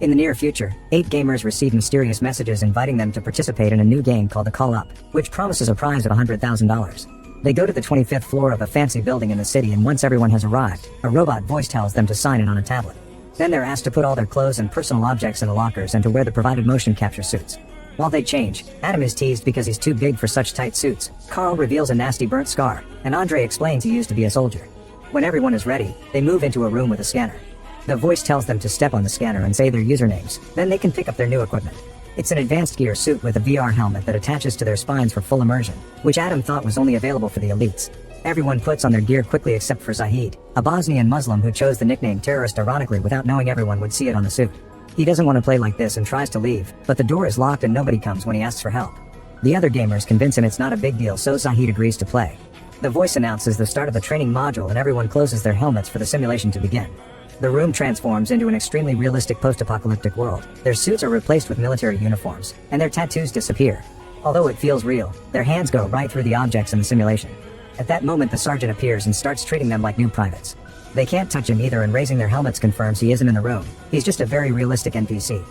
In the near future, 8 gamers receive mysterious messages inviting them to participate in a new game called the Call Up, which promises a prize of $100,000. They go to the 25th floor of a fancy building in the city, and once everyone has arrived, a robot voice tells them to sign in on a tablet. Then they're asked to put all their clothes and personal objects in the lockers and to wear the provided motion capture suits. While they change, Adam is teased because he's too big for such tight suits. Carl reveals a nasty burnt scar, and Andre explains he used to be a soldier. When everyone is ready, they move into a room with a scanner. The voice tells them to step on the scanner and say their usernames, then they can pick up their new equipment. It's an advanced gear suit with a VR helmet that attaches to their spines for full immersion, which Adam thought was only available for the elites. Everyone puts on their gear quickly except for Zahid, a Bosnian Muslim who chose the nickname terrorist ironically without knowing everyone would see it on the suit. He doesn't want to play like this and tries to leave, but the door is locked and nobody comes when he asks for help. The other gamers convince him it's not a big deal, so Zahid agrees to play. The voice announces the start of the training module and everyone closes their helmets for the simulation to begin. The room transforms into an extremely realistic post-apocalyptic world. Their suits are replaced with military uniforms, and their tattoos disappear. Although it feels real, their hands go right through the objects in the simulation. At that moment the sergeant appears and starts treating them like new privates. They can't touch him either, and raising their helmets confirms he isn't in the room. He's just a very realistic NPC.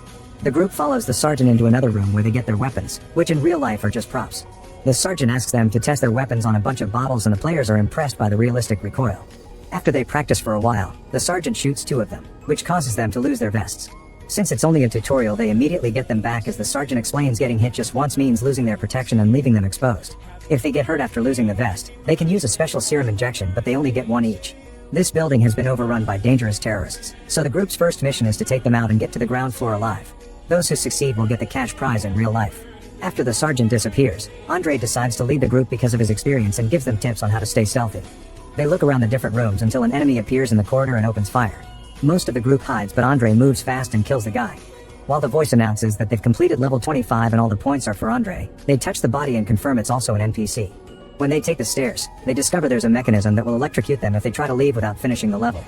The group follows the sergeant into another room where they get their weapons, which in real life are just props. The sergeant asks them to test their weapons on a bunch of bottles, and the players are impressed by the realistic recoil. After they practice for a while, the sergeant shoots 2 of them, which causes them to lose their vests. Since it's only a tutorial, they immediately get them back as the sergeant explains getting hit just once means losing their protection and leaving them exposed. If they get hurt after losing the vest, they can use a special serum injection, but they only get 1 each. This building has been overrun by dangerous terrorists, so the group's first mission is to take them out and get to the ground floor alive. Those who succeed will get the cash prize in real life. After the sergeant disappears, Andre decides to lead the group because of his experience and gives them tips on how to stay stealthy. They look around the different rooms until an enemy appears in the corridor and opens fire. Most of the group hides, but Andre moves fast and kills the guy. While the voice announces that they've completed level 25 and all the points are for Andre, they touch the body and confirm it's also an NPC. When they take the stairs, they discover there's a mechanism that will electrocute them if they try to leave without finishing the level.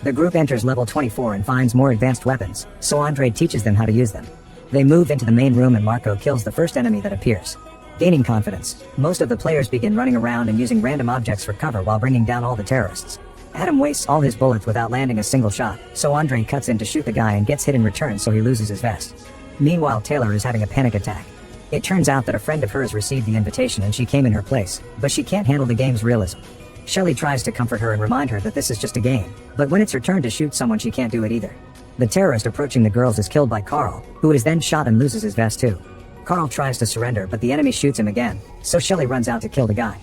The group enters level 24 and finds more advanced weapons, so Andre teaches them how to use them. They move into the main room and Marco kills the first enemy that appears. Gaining confidence, most of the players begin running around and using random objects for cover while bringing down all the terrorists. Adam wastes all his bullets without landing a single shot, so Andre cuts in to shoot the guy and gets hit in return, so he loses his vest. Meanwhile, Taylor is having a panic attack. It turns out that a friend of hers received the invitation and she came in her place, but she can't handle the game's realism. Shelley tries to comfort her and remind her that this is just a game, but when it's her turn to shoot someone she can't do it either. The terrorist approaching the girls is killed by Carl, who is then shot and loses his vest too. Carl tries to surrender, but the enemy shoots him again, so Shelley runs out to kill the guy.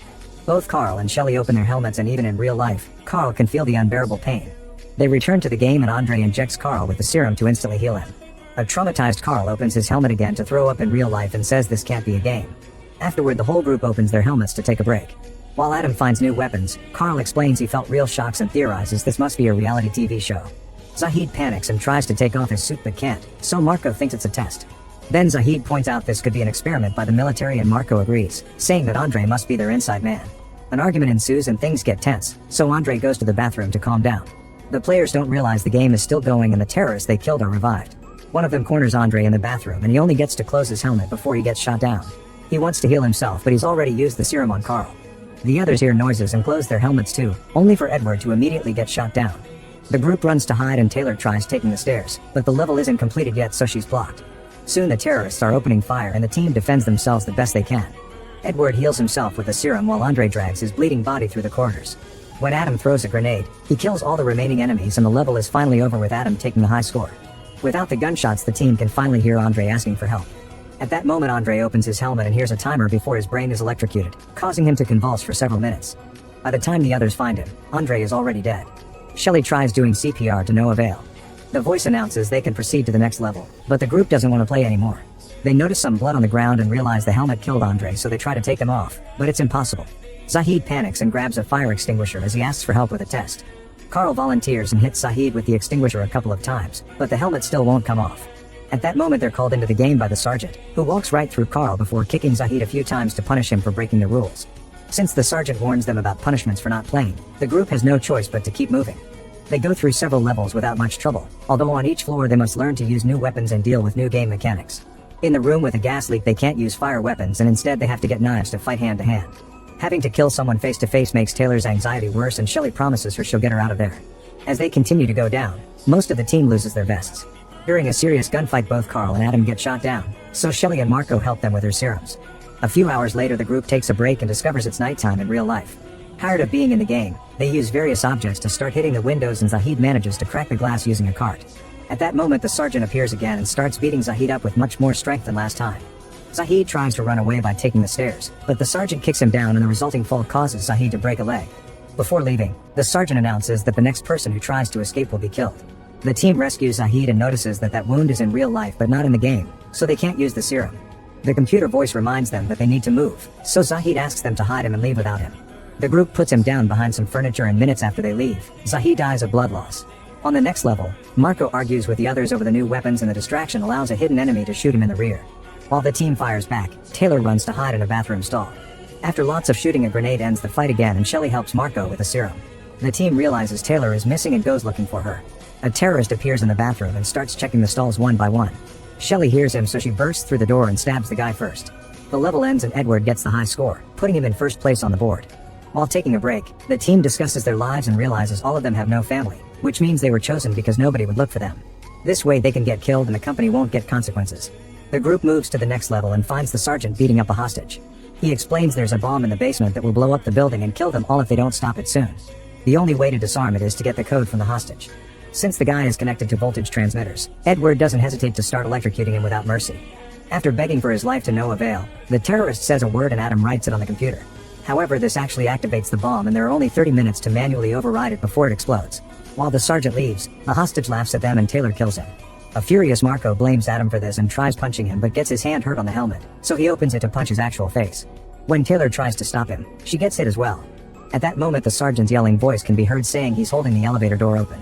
Both Carl and Shelley open their helmets, and even in real life, Carl can feel the unbearable pain. They return to the game and Andre injects Carl with the serum to instantly heal him. A traumatized Carl opens his helmet again to throw up in real life and says this can't be a game. Afterward, the whole group opens their helmets to take a break. While Adam finds new weapons, Carl explains he felt real shocks and theorizes this must be a reality TV show. Zahid panics and tries to take off his suit but can't, so Marco thinks it's a test. Then Zahid points out this could be an experiment by the military and Marco agrees, saying that Andre must be their inside man. An argument ensues and things get tense, so Andre goes to the bathroom to calm down. The players don't realize the game is still going and the terrorists they killed are revived. One of them corners Andre in the bathroom and he only gets to close his helmet before he gets shot down. He wants to heal himself, but he's already used the serum on Carl. The others hear noises and close their helmets too, only for Edward to immediately get shot down. The group runs to hide and Taylor tries taking the stairs, but the level isn't completed yet, so she's blocked. Soon the terrorists are opening fire and the team defends themselves the best they can. Edward heals himself with the serum while Andre drags his bleeding body through the corridors. When Adam throws a grenade, he kills all the remaining enemies and the level is finally over with Adam taking the high score. Without the gunshots, the team can finally hear Andre asking for help. At that moment, Andre opens his helmet and hears a timer before his brain is electrocuted, causing him to convulse for several minutes. By the time the others find him, Andre is already dead. Shelley tries doing CPR to no avail. The voice announces they can proceed to the next level, but the group doesn't want to play anymore. They notice some blood on the ground and realize the helmet killed Andre, so they try to take them off, but it's impossible. Zahid panics and grabs a fire extinguisher as he asks for help with a test. Carl volunteers and hits Zahid with the extinguisher a couple of times, but the helmet still won't come off. At that moment they're called into the game by the sergeant, who walks right through Carl before kicking Zahid a few times to punish him for breaking the rules. Since the sergeant warns them about punishments for not playing, the group has no choice but to keep moving. They go through several levels without much trouble, although on each floor they must learn to use new weapons and deal with new game mechanics. In the room with a gas leak they can't use fire weapons and instead they have to get knives to fight hand to hand. Having to kill someone face to face makes Taylor's anxiety worse and Shelley promises her she'll get her out of there. As they continue to go down, most of the team loses their vests. During a serious gunfight, both Carl and Adam get shot down, so Shelly and Marco help them with their serums. A few hours later, the group takes a break and discovers it's nighttime in real life. Tired of being in the game, they use various objects to start hitting the windows, and Zahid manages to crack the glass using a cart. At that moment, the sergeant appears again and starts beating Zahid up with much more strength than last time. Zahid tries to run away by taking the stairs, but the sergeant kicks him down and the resulting fall causes Zahid to break a leg. Before leaving, the sergeant announces that the next person who tries to escape will be killed. The team rescues Zahid and notices that wound is in real life but not in the game, so they can't use the serum. The computer voice reminds them that they need to move, so Zahid asks them to hide him and leave without him. The group puts him down behind some furniture, and minutes after they leave, Zahid dies of blood loss. On the next level, Marco argues with the others over the new weapons, and the distraction allows a hidden enemy to shoot him in the rear. While the team fires back, Taylor runs to hide in a bathroom stall. After lots of shooting, a grenade ends the fight again, and Shelly helps Marco with a serum. The team realizes Taylor is missing and goes looking for her. A terrorist appears in the bathroom and starts checking the stalls one by one. Shelly hears him, so she bursts through the door and stabs the guy first. The level ends and Edward gets the high score, putting him in first place on the board. While taking a break, the team discusses their lives and realizes all of them have no family, which means they were chosen because nobody would look for them. This way they can get killed and the company won't get consequences. The group moves to the next level and finds the sergeant beating up a hostage. He explains there's a bomb in the basement that will blow up the building and kill them all if they don't stop it soon. The only way to disarm it is to get the code from the hostage. Since the guy is connected to voltage transmitters, Edward doesn't hesitate to start electrocuting him without mercy. After begging for his life to no avail, the terrorist says a word and Adam writes it on the computer. However, this actually activates the bomb and there are only 30 minutes to manually override it before it explodes. While the sergeant leaves, the hostage laughs at them and Taylor kills him. A furious Marco blames Adam for this and tries punching him, but gets his hand hurt on the helmet, so he opens it to punch his actual face. When Taylor tries to stop him, she gets hit as well. At that moment, the sergeant's yelling voice can be heard saying he's holding the elevator door open.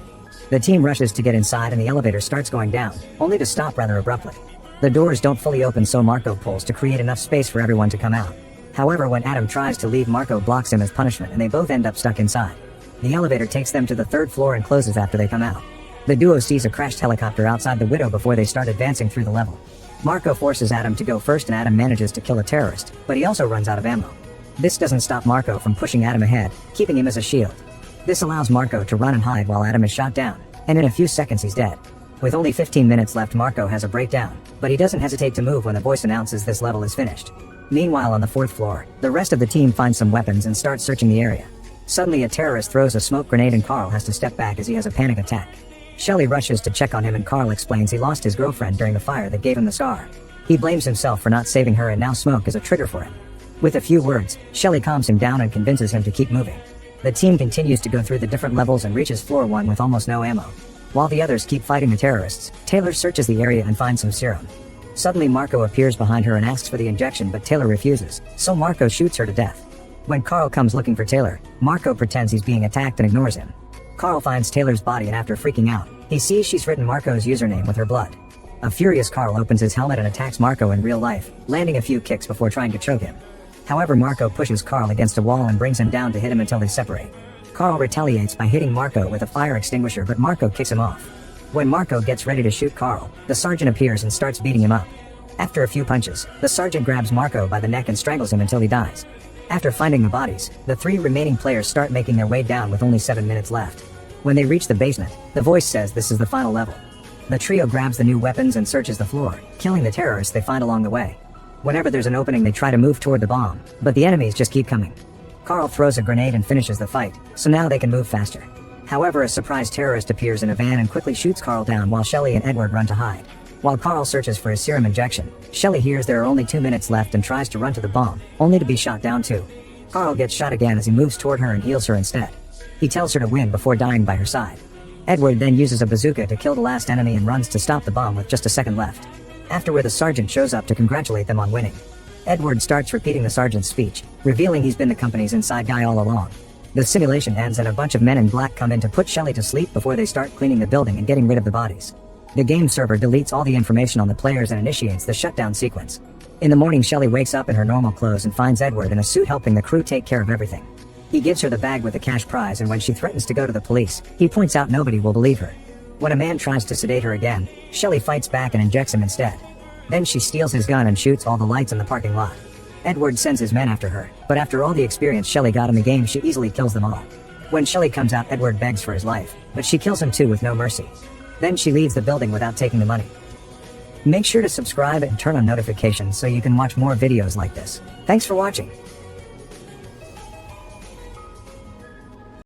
The team rushes to get inside and the elevator starts going down, only to stop rather abruptly. The doors don't fully open, so Marco pulls to create enough space for everyone to come out. However, when Adam tries to leave, Marco blocks him as punishment and they both end up stuck inside. The elevator takes them to the third floor and closes after they come out. The duo sees a crashed helicopter outside the window before they start advancing through the level. Marco forces Adam to go first and Adam manages to kill a terrorist, but he also runs out of ammo. This doesn't stop Marco from pushing Adam ahead, keeping him as a shield. This allows Marco to run and hide while Adam is shot down, and in a few seconds he's dead. With only 15 minutes left, Marco has a breakdown, but he doesn't hesitate to move when the voice announces this level is finished. Meanwhile, on the fourth floor, the rest of the team finds some weapons and starts searching the area. Suddenly a terrorist throws a smoke grenade and Carl has to step back as he has a panic attack. Shelly rushes to check on him and Carl explains he lost his girlfriend during the fire that gave him the scar. He blames himself for not saving her and now smoke is a trigger for him. With a few words, Shelly calms him down and convinces him to keep moving. The team continues to go through the different levels and reaches floor 1 with almost no ammo. While the others keep fighting the terrorists, Taylor searches the area and finds some serum. Suddenly Marco appears behind her and asks for the injection, but Taylor refuses, so Marco shoots her to death. When Carl comes looking for Taylor, Marco pretends he's being attacked and ignores him. Carl finds Taylor's body and after freaking out, he sees she's written Marco's username with her blood. A furious Carl opens his helmet and attacks Marco in real life, landing a few kicks before trying to choke him. However, Marco pushes Carl against a wall and brings him down to hit him until they separate. Carl retaliates by hitting Marco with a fire extinguisher, but Marco kicks him off. When Marco gets ready to shoot Carl, the sergeant appears and starts beating him up. After a few punches, the sergeant grabs Marco by the neck and strangles him until he dies. After finding the bodies, the 3 remaining players start making their way down with only 7 minutes left. When they reach the basement, the voice says this is the final level. The trio grabs the new weapons and searches the floor, killing the terrorists they find along the way. Whenever there's an opening, they try to move toward the bomb, but the enemies just keep coming. Carl throws a grenade and finishes the fight, so now they can move faster. However, a surprise terrorist appears in a van and quickly shoots Carl down while Shelly and Edward run to hide. While Carl searches for his serum injection, Shelly hears there are only 2 minutes left and tries to run to the bomb, only to be shot down too. Carl gets shot again as he moves toward her and heals her instead. He tells her to win before dying by her side. Edward then uses a bazooka to kill the last enemy and runs to stop the bomb with just a second left. Afterward, the sergeant shows up to congratulate them on winning. Edward starts repeating the sergeant's speech, revealing he's been the company's inside guy all along. The simulation ends and a bunch of men in black come in to put Shelly to sleep before they start cleaning the building and getting rid of the bodies. The game server deletes all the information on the players and initiates the shutdown sequence. In the morning, Shelly wakes up in her normal clothes and finds Edward in a suit helping the crew take care of everything. He gives her the bag with the cash prize, and when she threatens to go to the police, he points out nobody will believe her. When a man tries to sedate her again, Shelly fights back and injects him instead. Then she steals his gun and shoots all the lights in the parking lot. Edward sends his men after her, but after all the experience Shelly got in the game, she easily kills them all. When Shelly comes out, Edward begs for his life, but she kills him too with no mercy. Then she leaves the building without taking the money. Make sure to subscribe and turn on notifications so you can watch more videos like this. Thanks for watching.